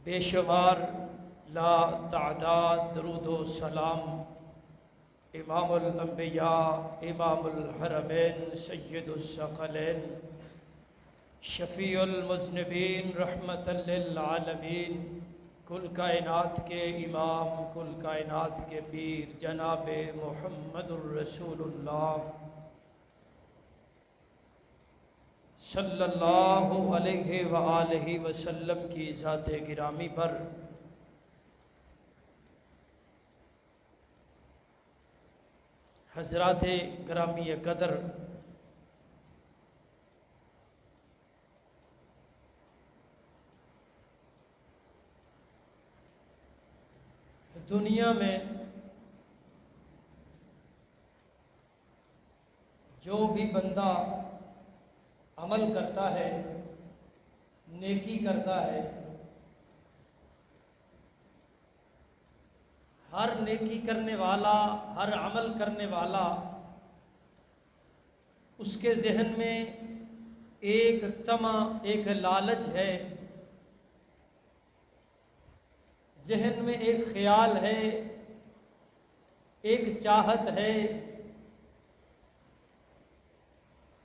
بے شمار لا تعداد درود و سلام امام الانبیاء امام الحرمین سید الثقلین شفیع المذنبین رحمت للعالمین کل کائنات کے امام کل کائنات کے پیر جناب محمد الرسول اللہ صلی اللہ علیہ وآلہ وسلم کی ذات گرامی پر حضرات گرامی قدر دنیا میں جو بھی بندہ عمل کرتا ہے نیکی کرتا ہے، ہر نیکی کرنے والا ہر عمل کرنے والا اس کے ذہن میں ایک طمع ایک لالچ ہے، ذہن میں ایک خیال ہے، ایک چاہت ہے،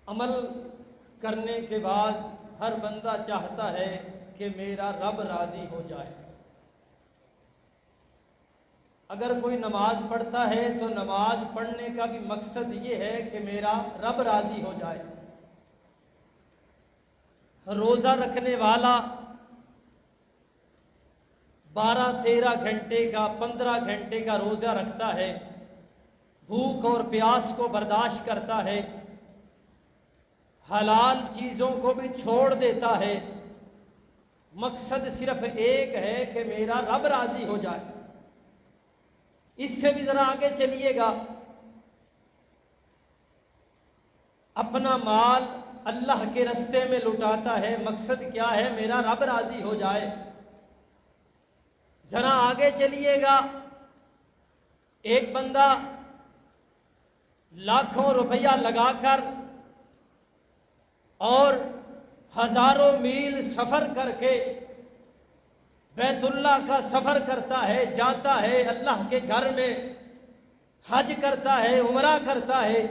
عمل کرنے کے بعد ہر بندہ چاہتا ہے کہ میرا رب راضی ہو جائے۔ اگر کوئی نماز پڑھتا ہے تو نماز پڑھنے کا بھی مقصد یہ ہے کہ میرا رب راضی ہو جائے۔ روزہ رکھنے والا 12-13 گھنٹے کا 15 گھنٹے کا روزہ رکھتا ہے، بھوک اور پیاس کو برداشت کرتا ہے، حلال چیزوں کو بھی چھوڑ دیتا ہے، مقصد صرف ایک ہے کہ میرا رب راضی ہو جائے۔ اس سے بھی ذرا آگے چلیے گا، اپنا مال اللہ کے راستے میں لٹاتا ہے، مقصد کیا ہے؟ میرا رب راضی ہو جائے۔ ذرا آگے چلیے گا، ایک بندہ لاکھوں روپیہ لگا کر اور ہزاروں میل سفر کر کے بیت اللہ کا سفر کرتا ہے، جاتا ہے اللہ کے گھر میں، حج کرتا ہے، عمرہ کرتا ہے،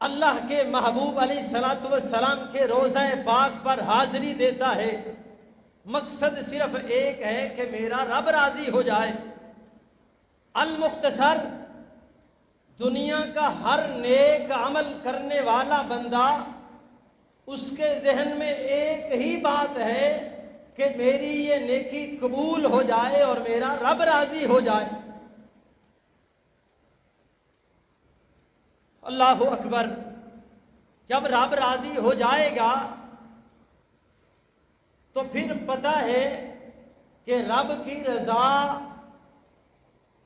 اللہ کے محبوب علیہ الصلوۃ والسلام کے روضہ پاک پر حاضری دیتا ہے، مقصد صرف ایک ہے کہ میرا رب راضی ہو جائے۔ المختصر دنیا کا ہر نیک عمل کرنے والا بندہ اس کے ذہن میں ایک ہی بات ہے کہ میری یہ نیکی قبول ہو جائے اور میرا رب راضی ہو جائے۔ اللہ اکبر۔ جب رب راضی ہو جائے گا تو پھر پتہ ہے کہ رب کی رضا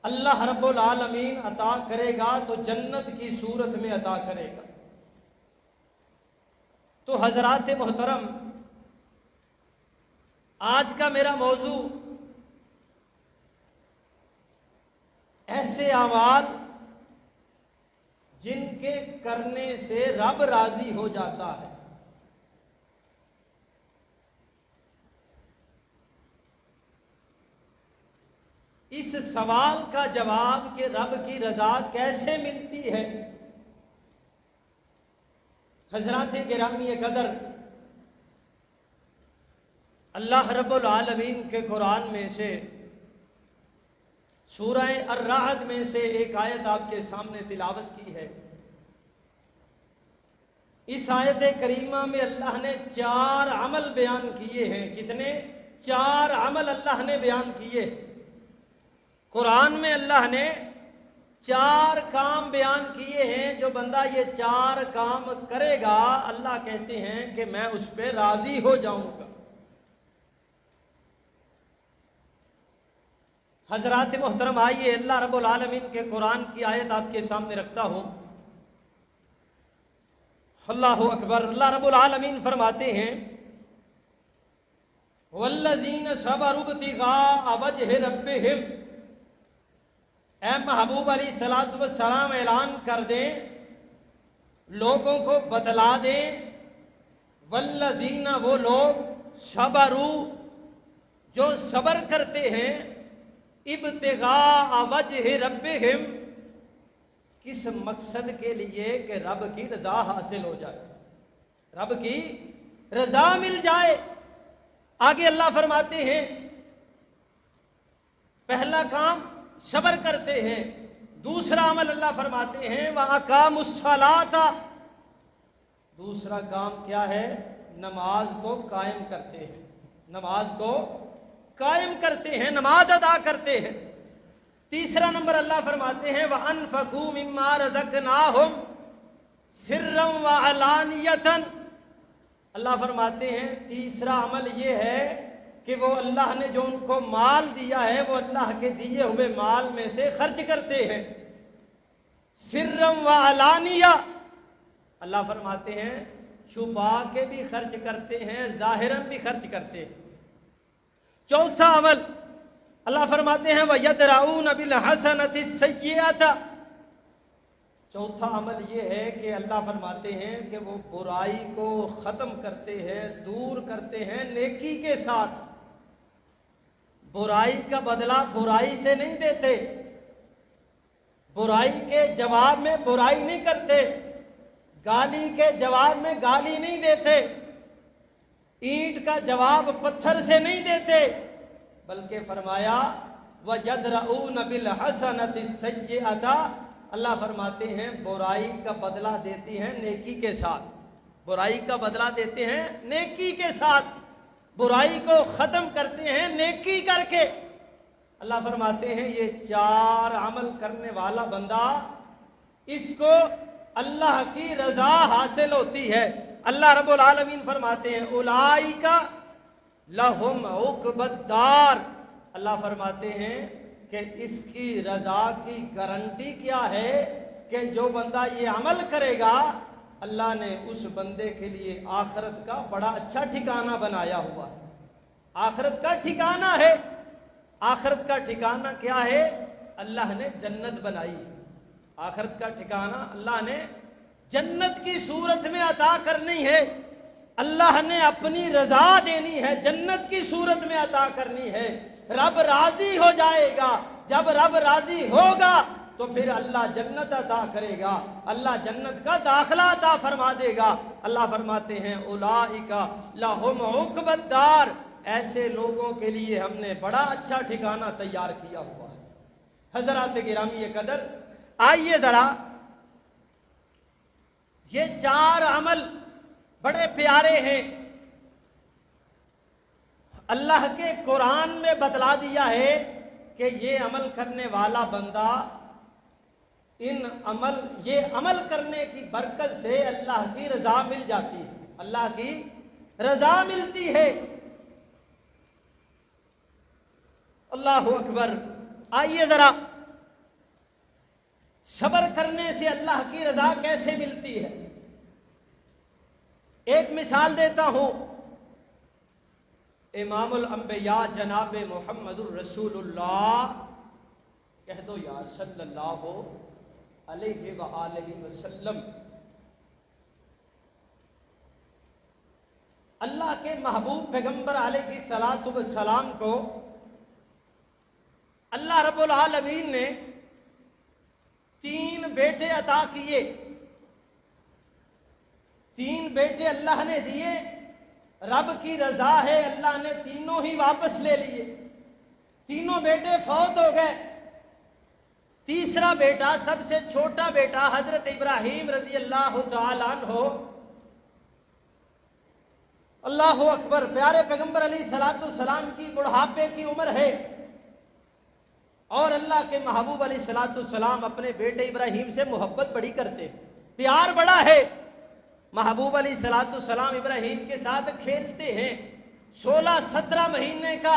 اللہ رب العالمین عطا کرے گا تو جنت کی صورت میں عطا کرے گا۔ تو حضرات محترم، آج کا میرا موضوع ایسے اعمال جن کے کرنے سے رب راضی ہو جاتا ہے۔ اس سوال کا جواب کہ رب کی رضا کیسے ملتی ہے، حضرات گرامی قدر، اللہ رب العالمین کے قرآن میں سے سورہ الرعد میں سے ایک آیت آپ کے سامنے تلاوت کی ہے۔ اس آیت کریمہ میں اللہ نے 4 عمل بیان کیے ہیں۔ کتنے؟ 4 عمل اللہ نے بیان کیے۔ قرآن میں اللہ نے 4 کام بیان کیے ہیں، جو بندہ یہ 4 کام کرے گا اللہ کہتے ہیں کہ میں اس پہ راضی ہو جاؤں گا۔ حضرات محترم، آئیے اللہ رب العالمین کے قرآن کی آیت آپ کے سامنے رکھتا ہوں۔ اللہ اکبر۔ اللہ رب العالمین فرماتے ہیں والذین صبروا ابتغاء وجہ ربہم، اے محبوب علیہ الصلوۃ والسلام اعلان کر دیں، لوگوں کو بتلا دیں، والذین وہ لوگ صبروا جو صبر کرتے ہیں ابتغاء وجہ ربہم، کس مقصد کے لیے کہ رب کی رضا حاصل ہو جائے، رب کی رضا مل جائے۔ آگے اللہ فرماتے ہیں پہلا کام صبر کرتے ہیں، دوسرا عمل اللہ فرماتے ہیں وَأَقَامُوا الصَّلَاةَ، دوسرا کام کیا ہے؟ نماز کو قائم کرتے ہیں، نماز کو قائم کرتے ہیں، نماز ادا کرتے ہیں۔ تیسرا نمبر اللہ فرماتے ہیں وَأَنفَقُوا مِمَّا رَزَقْنَاهُمْ سِرًّا وَعَلَانِيَةً، اللہ فرماتے ہیں تیسرا عمل یہ ہے کہ وہ اللہ نے جو ان کو مال دیا ہے وہ اللہ کے دیے ہوئے مال میں سے خرچ کرتے ہیں، سرًّا وعلانیہ، اللہ فرماتے ہیں چھپا کے بھی خرچ کرتے ہیں، ظاہراً بھی خرچ کرتے ہیں۔ چوتھا عمل اللہ فرماتے ہیں وَيَدْرَؤُونَ بِالْحَسَنَةِ السَّيِّئَةَ، چوتھا عمل یہ ہے کہ اللہ فرماتے ہیں کہ وہ برائی کو ختم کرتے ہیں، دور کرتے ہیں نیکی کے ساتھ۔ برائی کا بدلہ برائی سے نہیں دیتے، برائی کے جواب میں برائی نہیں کرتے، گالی کے جواب میں گالی نہیں دیتے، اینٹ کا جواب پتھر سے نہیں دیتے، بلکہ فرمایا وَيَدْرَؤُونَ بِالْحَسَنَةِ السَّيِّئَةَ، اللہ فرماتے ہیں برائی کا بدلہ دیتے ہیں نیکی کے ساتھ، برائی کا بدلہ دیتے ہیں نیکی کے ساتھ، برائی کو ختم کرتے ہیں نیکی کر کے۔ اللہ فرماتے ہیں یہ چار عمل کرنے والا بندہ، اس کو اللہ کی رضا حاصل ہوتی ہے۔ اللہ رب العالمین فرماتے ہیں اولئک لہم عقبی الدار، اللہ فرماتے ہیں کہ اس کی رضا کی گارنٹی کیا ہے کہ جو بندہ یہ عمل کرے گا اللہ نے اس بندے کے لیے آخرت کا بڑا اچھا ٹھکانہ بنایا ہوا ہے، آخرت کا ٹھکانہ ہے۔ آخرت کا ٹھکانہ کیا ہے؟ اللہ نے جنت بنائی ہے، آخرت کا ٹھکانہ اللہ نے جنت کی صورت میں عطا کرنی ہے، اللہ نے اپنی رضا دینی ہے، جنت کی صورت میں عطا کرنی ہے، رب راضی ہو جائے گا، جب رب راضی ہوگا تو پھر اللہ جنت عطا کرے گا، اللہ جنت کا داخلہ عطا فرما دے گا۔ اللہ فرماتے ہیں اولئک لہم عقبی الدار، ایسے لوگوں کے لیے ہم نے بڑا اچھا ٹھکانہ تیار کیا ہوا ہے۔ حضرات گرامی قدر، آئیے ذرا یہ چار عمل بڑے پیارے ہیں، اللہ کے قرآن میں بتلا دیا ہے کہ یہ عمل کرنے والا بندہ یہ عمل کرنے کی برکت سے اللہ کی رضا مل جاتی ہے، اللہ کی رضا ملتی ہے۔ اللہ اکبر۔ آئیے ذرا صبر کرنے سے اللہ کی رضا کیسے ملتی ہے، ایک مثال دیتا ہوں۔ امام الانبیاء جناب محمد الرسول اللہ، کہہ دو یار صلی اللہ علیہ وآلہ وسلم، اللہ کے محبوب پیغمبر علیہ الصلاۃ والسلام کو اللہ رب العالمین نے 3 بیٹے عطا کیے، 3 بیٹے اللہ نے دیے، رب کی رضا ہے اللہ نے تینوں ہی واپس لے لیے، تینوں بیٹے فوت ہو گئے۔ تیسرا بیٹا سب سے چھوٹا بیٹا حضرت ابراہیم رضی اللہ تعالیٰ عنہ، اللہ اکبر، پیارے پیغمبر علیہ الصلاۃ والسلام کی بڑھاپے کی عمر ہے اور اللہ کے محبوب علیہ الصلاۃ والسلام اپنے بیٹے ابراہیم سے محبت بڑی کرتے ہیں، پیار بڑا ہے۔ محبوب علیہ الصلاۃ والسلام ابراہیم کے ساتھ کھیلتے ہیں، 16-17 مہینے کا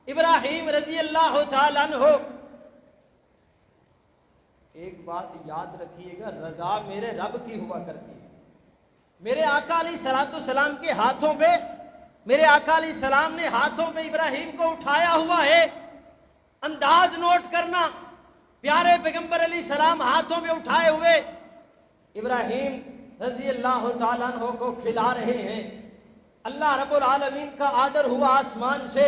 ابراہیم رضی اللہ تعالیٰ عنہ۔ ایک بات یاد رکھیے گا، رضا میرے رب کی ہوا کرتی ہے۔ میرے آقا علیہ الصلاۃ والسلام کے ہاتھوں پہ، میرے آقا علیہ السلام نے ہاتھوں پہ ابراہیم کو اٹھایا ہوا ہے، انداز نوٹ کرنا، پیارے پیغمبر علیہ السلام ہاتھوں پہ اٹھائے ہوئے ابراہیم رضی اللہ تعالیٰ عنہ کو کھلا رہے ہیں۔ اللہ رب العالمین کا آدر ہوا آسمان سے،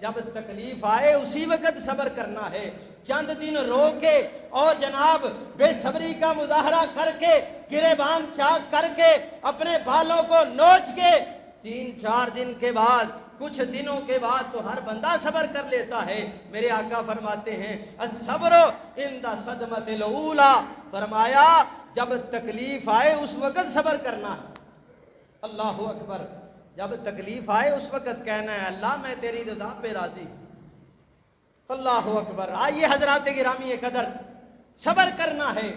جب تکلیف آئے اسی وقت صبر کرنا ہے. چند دن رو کے اور جناب بے صبری کا مظاہرہ کر کے گریبان چاک کر کے اپنے بالوں کو نوچ کے 3-4 دن کے بعد کچھ دنوں کے بعد تو ہر بندہ صبر کر لیتا ہے. میرے آقا فرماتے ہیں الصبر عند صدمۃ الاولی، فرمایا جب تکلیف آئے اس وقت صبر کرنا ہے. اللہ اکبر. جب تکلیف آئے اس وقت کہنا ہے اللہ میں تیری رضا پہ راضی. اللہ اکبر. آئیے حضرات گرامی قدر، صبر کرنا ہے.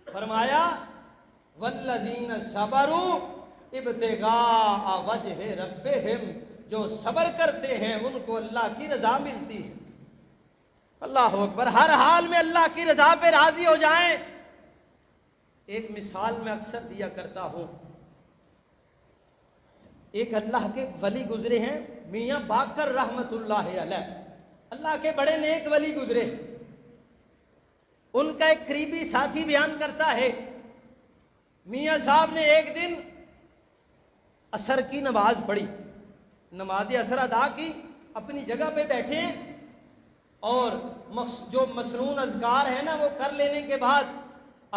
فرمایا والذین صبروا ابتغاء وجہ ربہم، جو صبر کرتے ہیں ان کو اللہ کی رضا ملتی ہے. اللہ اکبر. ہر حال میں اللہ کی رضا پہ راضی ہو جائیں. ایک مثال میں اکثر دیا کرتا ہوں. ایک اللہ کے ولی گزرے ہیں میاں باقر رحمت اللہ علیہ، اللہ کے بڑے نیک ولی گزرے ہیں. ان کا ایک قریبی ساتھی بیان کرتا ہے میاں صاحب نے ایک دن عصر کی نماز پڑھی، نماز عصر ادا کی، اپنی جگہ پہ بیٹھے ہیں اور جو مسنون اذکار ہے نا وہ کر لینے کے بعد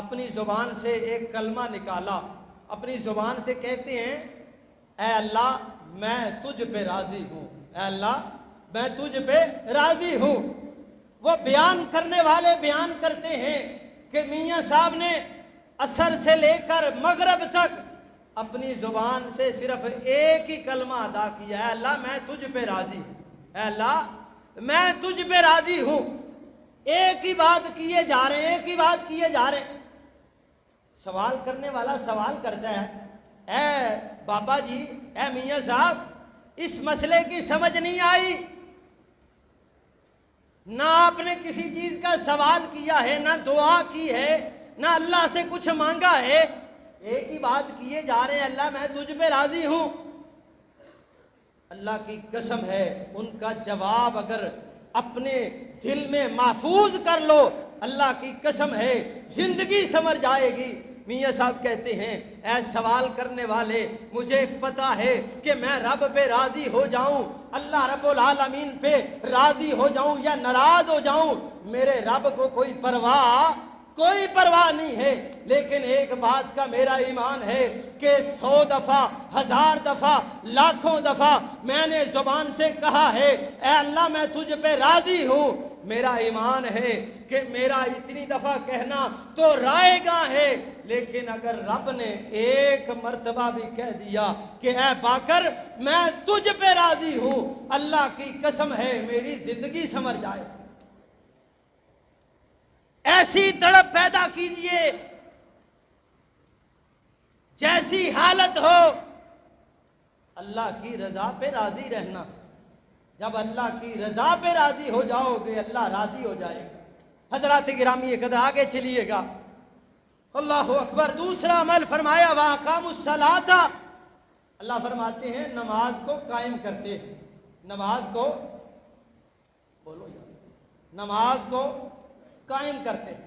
اپنی زبان سے ایک کلمہ نکالا. اپنی زبان سے کہتے ہیں اے اللہ میں تجھ پہ راضی ہوں، اے اللہ میں تجھ پہ راضی ہوں. وہ بیان کرنے والے بیان کرتے ہیں کہ میاں صاحب نے عصر سے لے کر مغرب تک اپنی زبان سے صرف ایک ہی کلمہ ادا کیا، اے اللہ میں تجھ پہ راضی ہوں، اے اللہ میں تجھ پہ راضی ہوں. ایک ہی بات کیے جا رہے ہیں، ایک ہی بات کیے جا رہے ہیں. سوال کرنے والا سوال کرتا ہے اے بابا جی، اے میاں صاحب، اس مسئلے کی سمجھ نہیں آئی. نہ آپ نے کسی چیز کا سوال کیا ہے، نہ دعا کی ہے، نہ اللہ سے کچھ مانگا ہے، ایک ہی بات کیے جا رہے ہیں اللہ میں تجھ پہ راضی ہوں. اللہ کی قسم ہے ان کا جواب اگر اپنے دل میں محفوظ کر لو، اللہ کی قسم ہے زندگی سمر جائے گی. میاں صاحب کہتے ہیں اے سوال کرنے والے، مجھے پتا ہے کہ میں رب پہ راضی ہو جاؤں، اللہ رب العالمین پہ راضی ہو جاؤں یا ناراض ہو جاؤں، میرے رب کو کوئی پرواہ نہیں ہے. لیکن ایک بات کا میرا ایمان ہے کہ 100 دفعہ 1000 دفعہ لاکھوں دفعہ میں نے زبان سے کہا ہے اے اللہ میں تجھ پہ راضی ہوں. میرا ایمان ہے کہ میرا اتنی دفعہ کہنا تو رائے گاں ہے، لیکن اگر رب نے ایک مرتبہ بھی کہہ دیا کہ اے باقر میں تجھ پہ راضی ہوں، اللہ کی قسم ہے میری زندگی سمر جائے. ایسی تڑپ پیدا کیجئے جیسی حالت ہو اللہ کی رضا پہ راضی رہنا. جب اللہ کی رضا پہ راضی ہو جاؤ گے اللہ راضی ہو جائے گا. حضرات گرامی قدر آگے چلیے گا. اللہ اکبر. دوسرا عمل فرمایا وَأَقَامُوا الصَّلَاةَ، اللہ فرماتے ہیں نماز کو قائم کرتے ہیں. نماز کو بولو یار، نماز کو قائم کرتے ہیں.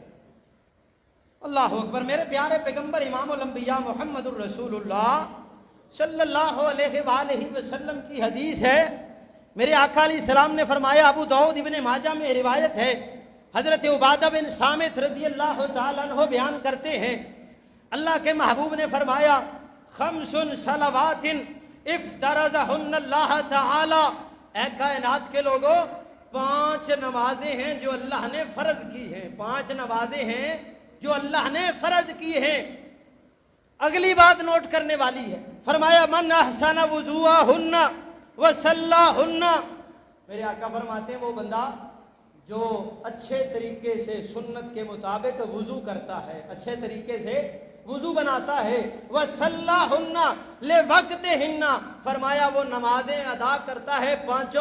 اللہ اکبر. میرے پیارے پیغمبر امام الانبیاء محمد الرسول اللہ صلی اللہ علیہ وآلہ وسلم کی حدیث ہے. میرے آقا علیہ السلام نے فرمایا، ابو داؤد ابن ماجہ میں روایت ہے، حضرت عبادہ بن صامت رضی اللہ تعالیٰ عنہ بیان کرتے ہیں اللہ کے محبوب نے فرمایا خمس صلوات افترضہن اللہ تعالی، اے کائنات کے لوگوں 5 نمازیں ہیں جو اللہ نے فرض کی ہیں. 5 نمازیں ہیں جو اللہ نے فرض کی ہیں. اگلی بات نوٹ کرنے والی ہے. فرمایا من احسن وضوءہن وصلاہن، میرے آقا فرماتے ہیں وہ بندہ جو اچھے طریقے سے سنت کے مطابق وضو کرتا ہے، اچھے طریقے سے وضو بناتا ہے، وصلاہن لوقتہن، فرمایا وہ نمازیں ادا کرتا ہے 5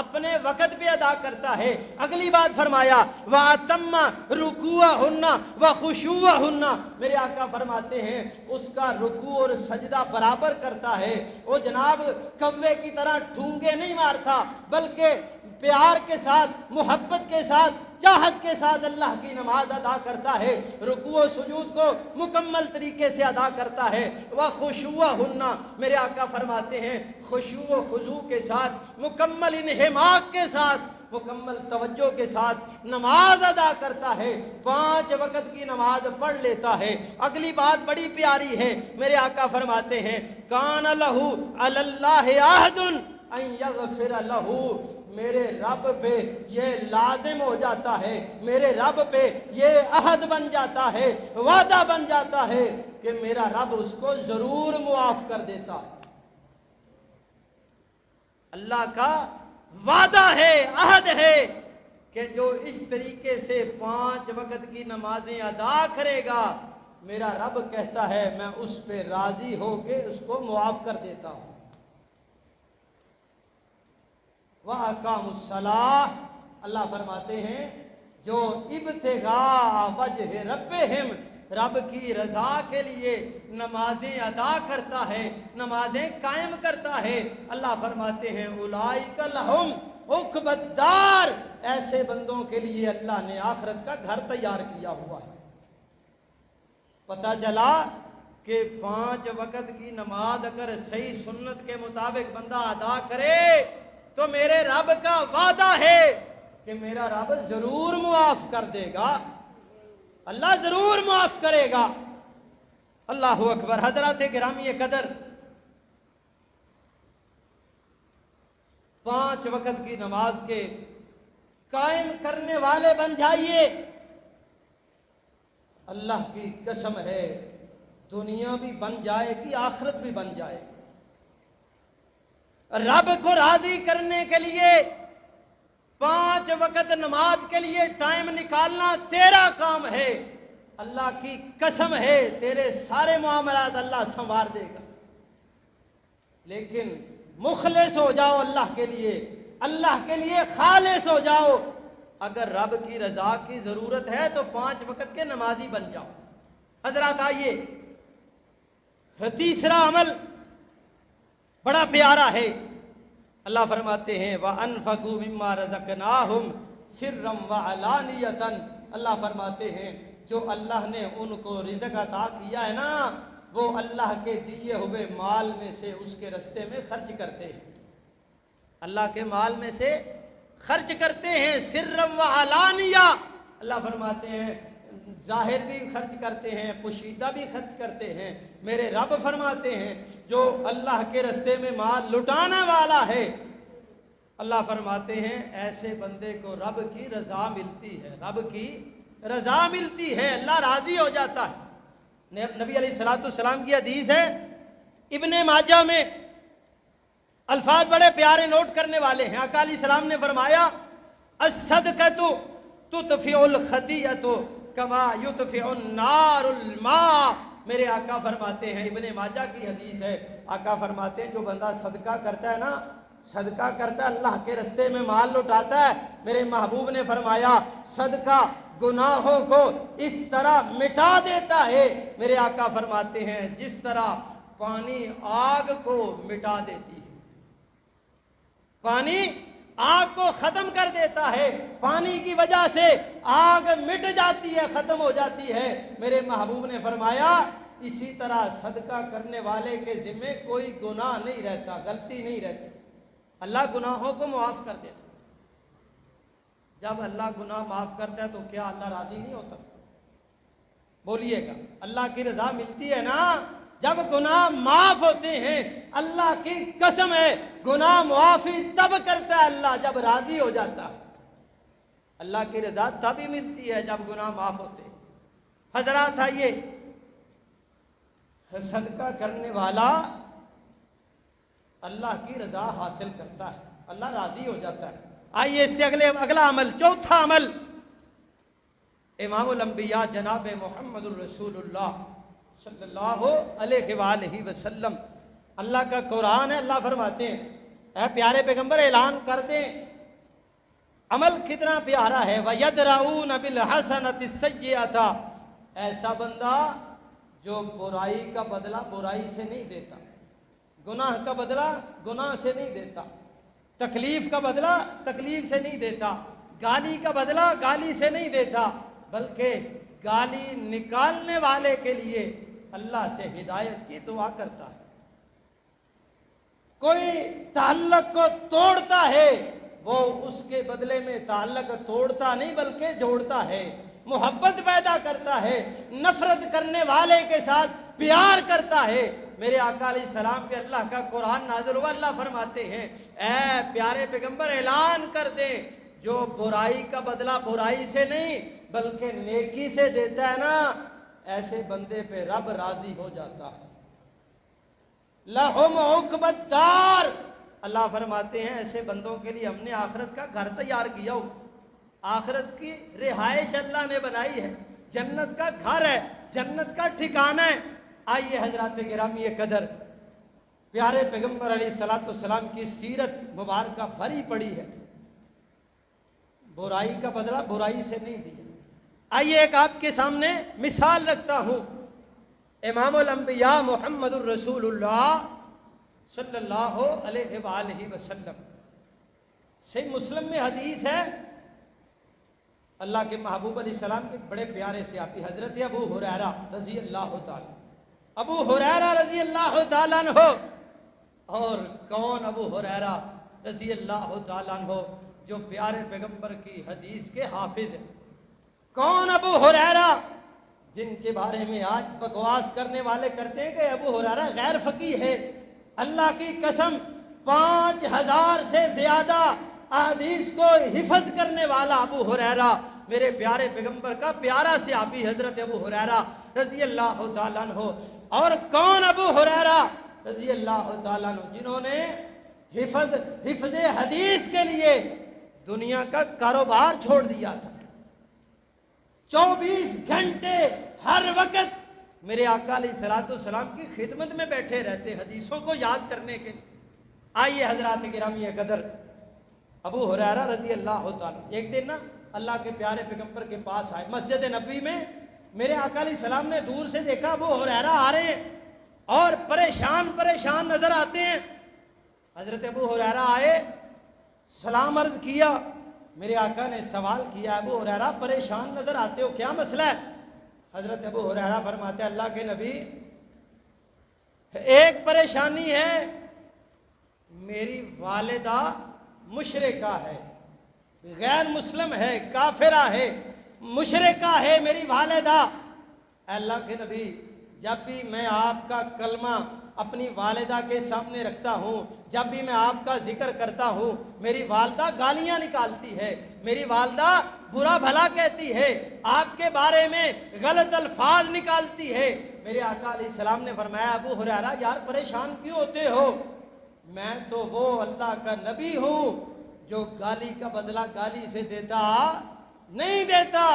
اپنے وقت پہ ادا کرتا ہے. اگلی بات فرمایا وَأَتَمَّ رُكُوعَهُنَّ وَخُشُوعَهُنَّ، میرے آقا فرماتے ہیں اس کا رکوع اور سجدہ برابر کرتا ہے. وہ جناب کوے کی طرح ٹھونگے نہیں مارتا، بلکہ پیار کے ساتھ محبت کے ساتھ چاہت کے ساتھ اللہ کی نماز ادا کرتا ہے، رکوع و سجود کو مکمل طریقے سے ادا کرتا ہے، وَخُشُوعُهُنَّ میرے آقا فرماتے ہیں خشوع و خضوع کے ساتھ، مکمل انہماک کے ساتھ، مکمل توجہ کے ساتھ نماز ادا کرتا ہے، 5 وقت کی نماز پڑھ لیتا ہے۔ اگلی بات بڑی پیاری ہے، میرے آقا فرماتے ہیں کان لہ علی اللہ عہد ان یغفر لہ، میرے رب پہ یہ لازم ہو جاتا ہے، میرے رب پہ یہ عہد بن جاتا ہے، وعدہ بن جاتا ہے کہ میرا رب اس کو ضرور معاف کر دیتا ہے۔ اللہ کا وعدہ ہے، عہد ہے کہ جو اس طریقے سے 5 وقت کی نمازیں ادا کرے گا، میرا رب کہتا ہے میں اس پہ راضی ہو کے اس کو معاف کر دیتا ہوں۔ وَأَقَامُوا الصَّلَاةَ، اللہ فرماتے ہیں جو ابتغاء وجہ ربہم، رب کی رضا کے لیے نمازیں ادا کرتا ہے، نمازیں قائم کرتا ہے، اللہ فرماتے ہیں اولئک لہم عقبی الدار، ایسے بندوں کے لیے اللہ نے آخرت کا گھر تیار کیا ہوا ہے۔ پتہ چلا کہ 5 وقت کی نماز اگر صحیح سنت کے مطابق بندہ ادا کرے تو میرے رب کا وعدہ ہے کہ میرا رب ضرور معاف کر دے گا، اللہ ضرور معاف کرے گا۔ اللہ اکبر۔ حضرات گرامی قدر، 5 وقت کی نماز کے قائم کرنے والے بن جائیے، اللہ کی قسم ہے دنیا بھی بن جائے گی، آخرت بھی بن جائے گی۔ رب کو راضی کرنے کے لیے 5 وقت نماز کے لیے ٹائم نکالنا تیرا کام ہے، اللہ کی قسم ہے تیرے سارے معاملات اللہ سنوار دے گا۔ لیکن مخلص ہو جاؤ اللہ کے لیے خالص ہو جاؤ۔ اگر رب کی رضا کی ضرورت ہے تو 5 وقت کے نمازی بن جاؤ۔ حضرات آئیے، تیسرا عمل بڑا پیارا ہے، اللہ فرماتے ہیں وَأَنفَقُوا مِمَّا رَزَقْنَاهُمْ سِرًّا وَعَلَانِيَةً، اللہ فرماتے ہیں جو اللہ نے ان کو رزق عطا کیا ہے نا، وہ اللہ کے دیے ہوئے مال میں سے اس کے رستے میں خرچ کرتے ہیں، اللہ کے مال میں سے خرچ کرتے ہیں، سِرًّا وَعَلَانِيَةً، اللہ فرماتے ہیں ظاہر بھی خرچ کرتے ہیں، پوشیدہ بھی خرچ کرتے ہیں۔ میرے رب فرماتے ہیں جو اللہ کے رستے میں مال لٹانے والا ہے، اللہ فرماتے ہیں ایسے بندے کو رب کی رضا ملتی ہے، رب کی رضا ملتی ہے، اللہ راضی ہو جاتا ہے۔ نبی علیہ السلام کی حدیث ہے، ابن ماجہ میں، الفاظ بڑے پیارے نوٹ کرنے والے ہیں۔ آقا علیہ السلام نے فرمایا الصدقۃ تطفئ الخطیئۃ کما یطفئ النار الماء، میرے آقا فرماتے ہیں، ابن ماجہ کی حدیث ہے، آقا فرماتے ہیں جو بندہ صدقہ کرتا ہے نا، صدقہ کرتا ہے اللہ کے رستے میں مال لٹاتا ہے، میرے محبوب نے فرمایا صدقہ گناہوں کو اس طرح مٹا دیتا ہے، میرے آقا فرماتے ہیں جس طرح پانی آگ کو مٹا دیتی ہے، پانی آگ کو ختم کر دیتا ہے، پانی کی وجہ سے آگ مٹ جاتی ہے، ختم ہو جاتی ہے۔ میرے محبوب نے فرمایا اسی طرح صدقہ کرنے والے کے ذمے کوئی گناہ نہیں رہتا، غلطی نہیں رہتی، اللہ گناہوں کو معاف کر دیتا۔ جب اللہ گناہ معاف کرتا ہے تو کیا اللہ راضی نہیں ہوتا؟ بولیے گا، اللہ کی رضا ملتی ہے نا جب گناہ معاف ہوتے ہیں۔ اللہ کی قسم ہے گناہ معافی تب کرتا ہے اللہ جب راضی ہو جاتا ہے، اللہ کی رضا تب ہی ملتی ہے جب گناہ معاف ہوتے ہیں۔ حضرات آئیے، صدقہ کرنے والا اللہ کی رضا حاصل کرتا ہے، اللہ راضی ہو جاتا ہے۔ آئیے اس سے اگلا عمل، چوتھا عمل، امام الانبیاء جناب محمد الرسول اللہ صلی اللہ علیہ وآلہ وسلم، اللہ کا قرآن ہے، اللہ فرماتے ہیں اے پیارے پیغمبر اعلان کر دیں عمل کتنا پیارا ہے، وَيَدْرَعُونَ بِالْحَسَنَةِ السَّيِّئَةَ، ایسا بندہ جو برائی کا بدلہ برائی سے نہیں دیتا، گناہ کا بدلہ گناہ سے نہیں دیتا، تکلیف کا بدلہ تکلیف سے نہیں دیتا، گالی کا بدلہ گالی سے نہیں دیتا، بلکہ گالی نکالنے والے کے لیے اللہ سے ہدایت کی دعا کرتا ہے۔ کوئی تعلق کو توڑتا ہے، وہ اس کے بدلے میں تعلق توڑتا نہیں بلکہ جوڑتا ہے، محبت پیدا کرتا ہے، نفرت کرنے والے کے ساتھ پیار کرتا ہے۔ میرے آقا علیہ السلام پہ اللہ کا قرآن نازل ہوا، اللہ فرماتے ہیں اے پیارے پیغمبر اعلان کر دیں، جو برائی کا بدلہ برائی سے نہیں بلکہ نیکی سے دیتا ہے نا، ایسے بندے پہ رب راضی ہو جاتا ہے۔ لَهُمْ عُقْبَى الدَّارِ، اللہ فرماتے ہیں ایسے بندوں کے لیے ہم نے آخرت کا گھر تیار کیا ہو، آخرت کی رہائش اللہ نے بنائی ہے، جنت کا گھر ہے، جنت کا ٹھکانہ ہے۔ آئیے حضرات گرامی قدر، پیارے پیغمبر علیہ السلام کی سیرت مبارکہ بھری پڑی ہے، برائی کا بدلہ برائی سے نہیں دیا۔ آئیے ایک آپ کے سامنے مثال رکھتا ہوں، امام الانبیاء محمد الرسول اللہ صلی اللہ علیہ وآلہ وسلم، صحیح مسلم میں حدیث ہے، اللہ کے محبوب علیہ السلام کے بڑے پیارے صحابی حضرت ابو ہریرہ رضی اللہ تعالی، ابو ہریرہ رضی اللہ تعالیٰ عنہ۔ اور کون ابو ہریرہ رضی اللہ تعالیٰ عنہ؟ جو پیارے پیغمبر کی حدیث کے حافظ ہیں۔ کون ابو ہریرہ؟ جن کے بارے میں آج بکواس کرنے والے کرتے ہیں کہ ابو ہریرہ غیر فقیہ ہے۔ اللہ کی قسم 5000 سے زیادہ احادیث کو حفظ کرنے والا ابو ہریرہ، میرے پیارے پیغمبر کا پیارا صحابی حضرت ابو ہریرہ رضی اللہ تعالیٰ عنہ۔ اور کون ابو ہریرہ رضی اللہ تعالیٰ عنہ؟ جنہوں نے حفظ حدیث کے لیے دنیا کا کاروبار چھوڑ دیا تھا، 24 گھنٹے ہر وقت میرے آقا علیہ السلام کی خدمت میں بیٹھے رہتے حدیثوں کو یاد کرنے کے لیے۔ آئیے حضرات گرامی قدر، ابو ہریرہ رضی اللہ تعالیٰ ایک دن نا اللہ کے پیارے پیغمبر کے پاس آئے مسجد نبوی میں۔ میرے آقا علیہ السلام نے دور سے دیکھا ابو ہریرہ آ رہے ہیں اور پریشان نظر آتے ہیں۔ حضرت ابو ہریرہ آئے، سلام عرض کیا، میرے آقا نے سوال کیا ابو ہریرہ پریشان نظر آتے ہو، کیا مسئلہ ہے؟ حضرت ابو ہریرہ فرماتے ہیں اللہ کے نبی ایک پریشانی ہے، میری والدہ مشرکہ ہے، غیر مسلم ہے، کافرہ ہے، مشرکہ ہے میری والدہ۔ اے اللہ کے نبی جب بھی میں آپ کا کلمہ اپنی والدہ کے سامنے رکھتا ہوں، جب بھی میں آپ کا ذکر کرتا ہوں، میری والدہ گالیاں نکالتی ہے، میری والدہ برا بھلا کہتی ہے، آپ کے بارے میں غلط الفاظ نکالتی ہے۔ میرے آقا علیہ السلام نے فرمایا ابو ہریرہ یار پریشان کیوں ہوتے ہو؟ میں تو وہ اللہ کا نبی ہوں جو گالی کا بدلہ گالی سے دیتا نہیں دیتا،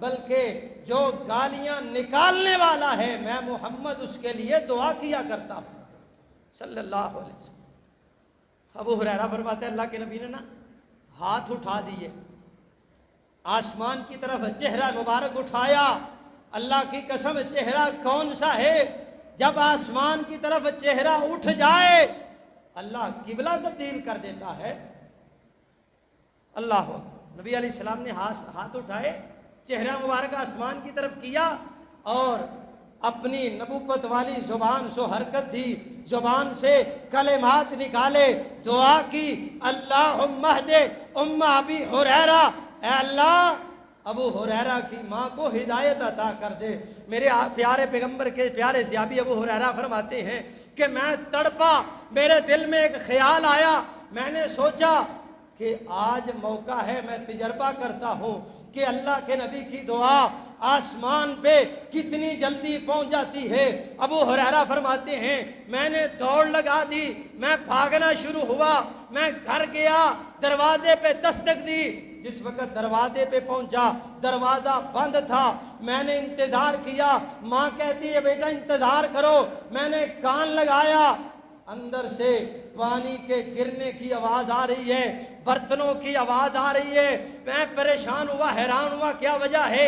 بلکہ جو گالیاں نکالنے والا ہے میں محمد اس کے لیے دعا کیا کرتا ہوں صلی اللہ علیہ وسلم۔ ابو ہریرہ فرماتے ہیں اللہ کے نبی نے نا ہاتھ اٹھا دیے، آسمان کی طرف چہرہ مبارک اٹھایا۔ اللہ کی قسم چہرہ کون سا ہے؟ جب آسمان کی طرف چہرہ اٹھ جائے اللہ قبلہ تبدیل کر دیتا ہے۔ اللہ نبی علیہ السلام نے ہاتھ اٹھائے، چہرہ مبارک آسمان کی طرف کیا اور اپنی نبوت والی زبان سے حرکت دی، زبان سے کلمات نکالے، دعا کی اللہم اہد ام ابی ہریرہ، اے اللہ ابو ہریرہ کی ماں کو ہدایت عطا کر دے۔ میرے پیارے پیغمبر کے پیارے صحابی ابو ہریرہ فرماتے ہیں کہ میں تڑپا، میرے دل میں ایک خیال آیا، میں نے سوچا کہ آج موقع ہے میں تجربہ کرتا ہوں کہ اللہ کے نبی کی دعا آسمان پہ کتنی جلدی پہنچ جاتی ہے۔ ابو ہریرہ فرماتے ہیں میں نے دوڑ لگا دی، میں بھاگنا شروع ہوا، میں گھر گیا، دروازے پہ دستک دی۔ جس وقت دروازے پہ پہنچا دروازہ بند تھا، میں نے انتظار کیا، ماں کہتی ہے بیٹا انتظار کرو، میں نے کان لگایا، اندر سے پانی کے گرنے کی آواز آ رہی ہے، برتنوں کی آواز آ رہی ہے۔ میں پریشان ہوا، حیران ہوا کیا وجہ ہے؟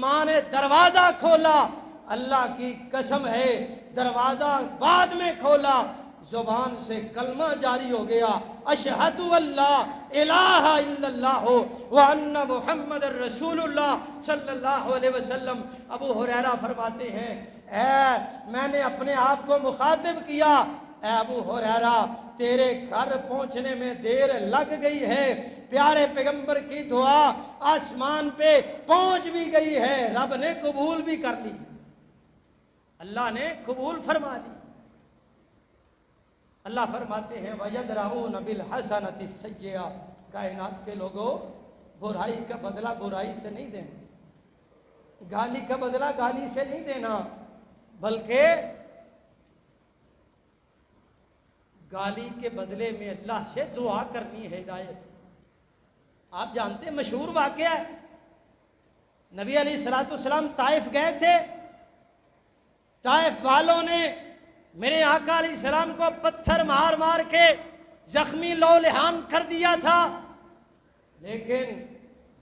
ماں نے دروازہ کھولا، اللہ کی قسم ہے دروازہ بعد میں کھولا، زبان سے کلمہ جاری ہو گیا، اشہد اللہ الہ الا اللہ وان محمد الرسول اللہ صلی اللہ علیہ وسلم۔ ابو ہریرہ فرماتے ہیں میں نے اپنے آپ کو مخاطب کیا، اے ابو ہریرہ تیرے گھر پہنچنے میں دیر لگ گئی ہے، پیارے پیغمبر کی دعا آسمان پہ پہنچ بھی گئی ہے، رب نے قبول بھی کر لی، اللہ نے قبول فرما لی۔ اللہ فرماتے ہیں وَيَدْرَعُونَ بِالْحَسَنَةِ السَّيِّئَةَ، کائنات کے لوگوں برائی کا بدلہ برائی سے نہیں دینا، گالی کا بدلہ گالی سے نہیں دینا، بلکہ گالی کے بدلے میں اللہ سے دعا کرنی ہے، ہدایت۔ آپ جانتے ہیں مشہور واقعہ ہے، نبی علیہ الصلوۃ والسلام طائف گئے تھے، طائف والوں نے میرے آقا علیہ السلام کو پتھر مار مار کے زخمی لولہان کر دیا تھا، لیکن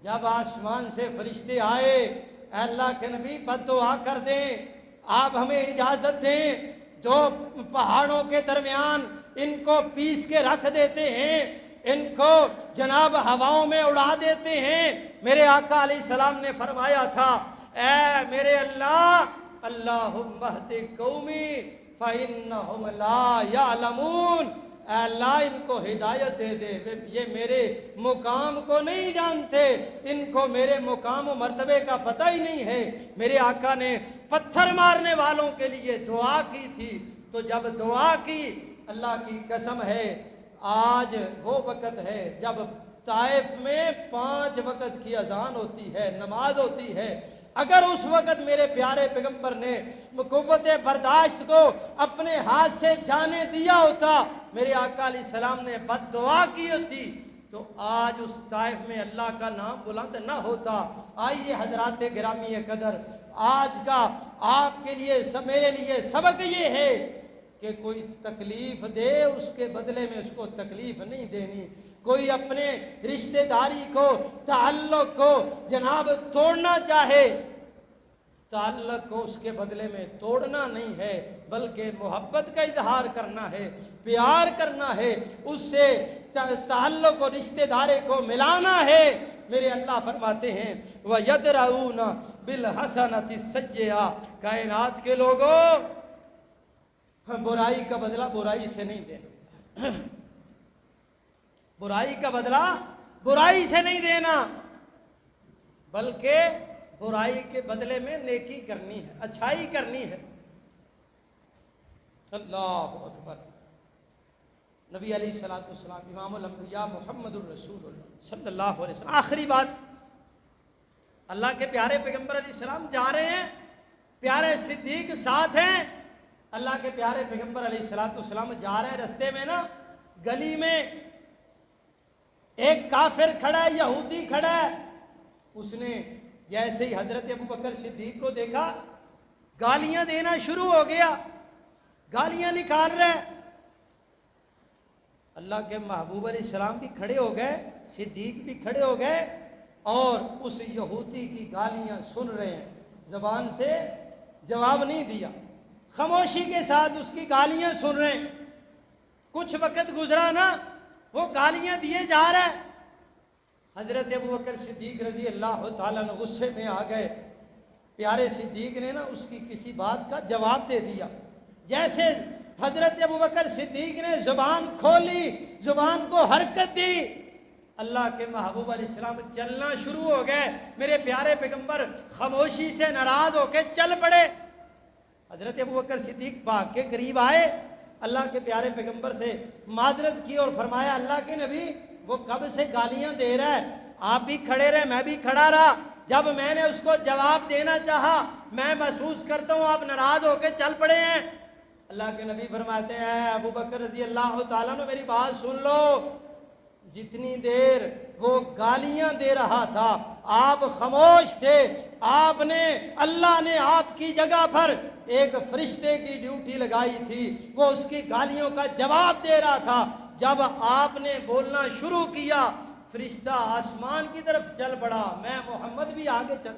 جب آسمان سے فرشتے آئے، اے اللہ کے نبی بد دعا کر دیں، آپ ہمیں اجازت دیں، دو پہاڑوں کے درمیان ان کو پیس کے رکھ دیتے ہیں، ان کو جناب ہواؤں میں اڑا دیتے ہیں۔ میرے آقا علیہ السلام نے فرمایا تھا اے میرے اللہ، اللہم اہد قومی فإنہم لا یعلمون، اے اللہ ان کو ہدایت دے دے، یہ میرے مقام کو نہیں جانتے، ان کو میرے مقام و مرتبے کا پتہ ہی نہیں ہے۔ میرے آقا نے پتھر مارنے والوں کے لیے دعا کی تھی، تو جب دعا کی، اللہ کی قسم ہے آج وہ وقت ہے جب طائف میں 5 وقت کی اذان ہوتی ہے، نماز ہوتی ہے، اگر اس وقت میرے پیارے پیغمبر نے قوت برداشت کو اپنے ہاتھ سے جانے دیا ہوتا، میرے آقا علیہ السلام نے بد دعا کی ہوتی، تو آج اس طائف میں اللہ کا نام بلند نہ ہوتا۔ آئیے حضرات گرامی قدر، آج کا آپ کے لیے میرے لیے سبق یہ ہے کہ کوئی تکلیف دے اس کے بدلے میں اس کو تکلیف نہیں دینی، کوئی اپنے رشتہ داری کو تعلق کو جناب توڑنا چاہے، تعلق کو اس کے بدلے میں توڑنا نہیں ہے، بلکہ محبت کا اظہار کرنا ہے، پیار کرنا ہے، اس سے تعلق اور رشتہ داری کو ملانا ہے۔ میرے اللہ فرماتے ہیں وَيَدْرَعُونَ بِالْحَسَنَةِ السَّيِّئَةَ، کائنات کے لوگوں برائی کا بدلہ برائی سے نہیں دینا، برائی کا بدلہ برائی سے نہیں دینا، بلکہ برائی کے بدلے میں نیکی کرنی ہے، اچھائی کرنی ہے۔ اللہ اکبر۔ نبی علیہ الصلوۃ والسلام امام الانبیاء محمد الرسول اللہ صلی اللہ علیہ وسلم، آخری بات، اللہ کے پیارے پیغمبر علیہ السلام جا رہے ہیں، پیارے صدیق ساتھ ہیں، اللہ کے پیارے پیغمبر علیہ الصلوۃ والسلام جا رہے ہیں، رستے میں نا گلی میں ایک کافر کھڑا ہے، یہودی کھڑا ہے، اس نے جیسے ہی حضرت ابو بکر صدیق کو دیکھا گالیاں دینا شروع ہو گیا، گالیاں نکال رہے، اللہ کے محبوب علیہ السلام بھی کھڑے ہو گئے، صدیق بھی کھڑے ہو گئے، اور اس یہودی کی گالیاں سن رہے ہیں، زبان سے جواب نہیں دیا، خاموشی کے ساتھ اس کی گالیاں سن رہے ہیں۔ کچھ وقت گزرا نا، وہ گالیاں دیے جا رہا ہے، حضرت ابو بکر صدیق رضی اللہ تعالیٰ عنہ غصے میں آ گئے، پیارے صدیق نے نا اس کی کسی بات کا جواب دے دیا، جیسے حضرت ابو بکر صدیق نے زبان کھولی، زبان کو حرکت دی، اللہ کے محبوب علیہ السلام چلنا شروع ہو گئے، میرے پیارے پیغمبر خاموشی سے ناراض ہو کے چل پڑے، حضرت ابو بکر صدیق بھاگ کے قریب آئے، اللہ کے پیارے پیغمبر سے معذرت کی اور فرمایا اللہ کے نبی وہ کب سے گالیاں دے رہا ہے، آپ بھی کھڑے رہے، میں بھی کھڑا رہا، جب میں نے اس کو جواب دینا چاہا میں محسوس کرتا ہوں آپ ناراض ہو کے چل پڑے ہیں۔ اللہ کے نبی فرماتے ہیں ابو بکر رضی اللہ تعالیٰ نے میری بات سن لو، جتنی دیر وہ گالیاں دے رہا تھا آپ خاموش تھے، آپ نے اللہ نے آپ کی جگہ پر ایک فرشتے کی ڈیوٹی لگائی تھی، وہ اس کی گالیوں کا جواب دے رہا تھا، جب آپ نے بولنا شروع کیا فرشتہ آسمان کی طرف چل پڑا، میں محمد بھی آگے چل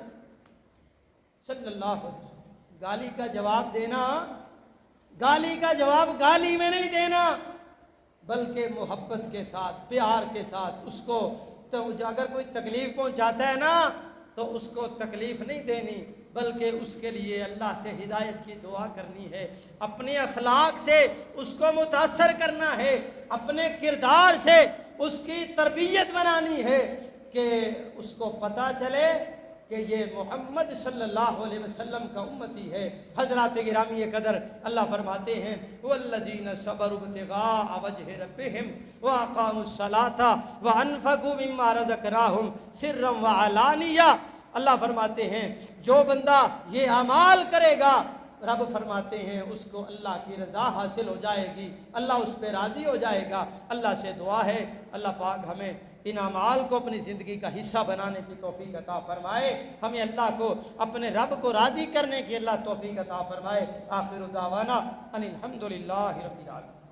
صلی اللہ علیہ وسلم۔ گالی کا جواب دینا، گالی کا جواب گالی میں نہیں دینا، بلکہ محبت کے ساتھ، پیار کے ساتھ اس کو، تو اگر کوئی تکلیف پہنچاتا ہے نا تو اس کو تکلیف نہیں دینی، بلکہ اس کے لیے اللہ سے ہدایت کی دعا کرنی ہے، اپنے اخلاق سے اس کو متاثر کرنا ہے، اپنے کردار سے اس کی تربیت بنانی ہے کہ اس کو پتہ چلے کہ یہ محمد صلی اللہ علیہ وسلم کا امتی ہے۔ حضرات گرامی قدر، اللہ فرماتے ہیں والذین صبروا ابتغاء وجہ ربہم واقاموا الصلاۃ وانفقوا مما رزقناہم سرا وعلانیہ۔ اللہ فرماتے ہیں جو بندہ یہ اعمال کرے گا، رب فرماتے ہیں اس کو اللہ کی رضا حاصل ہو جائے گی، اللہ اس پہ راضی ہو جائے گا۔ اللہ سے دعا ہے اللہ پاک ہمیں ان اعمال کو اپنی زندگی کا حصہ بنانے کی توفیق عطا فرمائے، ہمیں اللہ کو اپنے رب کو راضی کرنے کی اللہ توفیق عطا فرمائے۔ آخر دعوانا ان الحمدللہ رب العالمین۔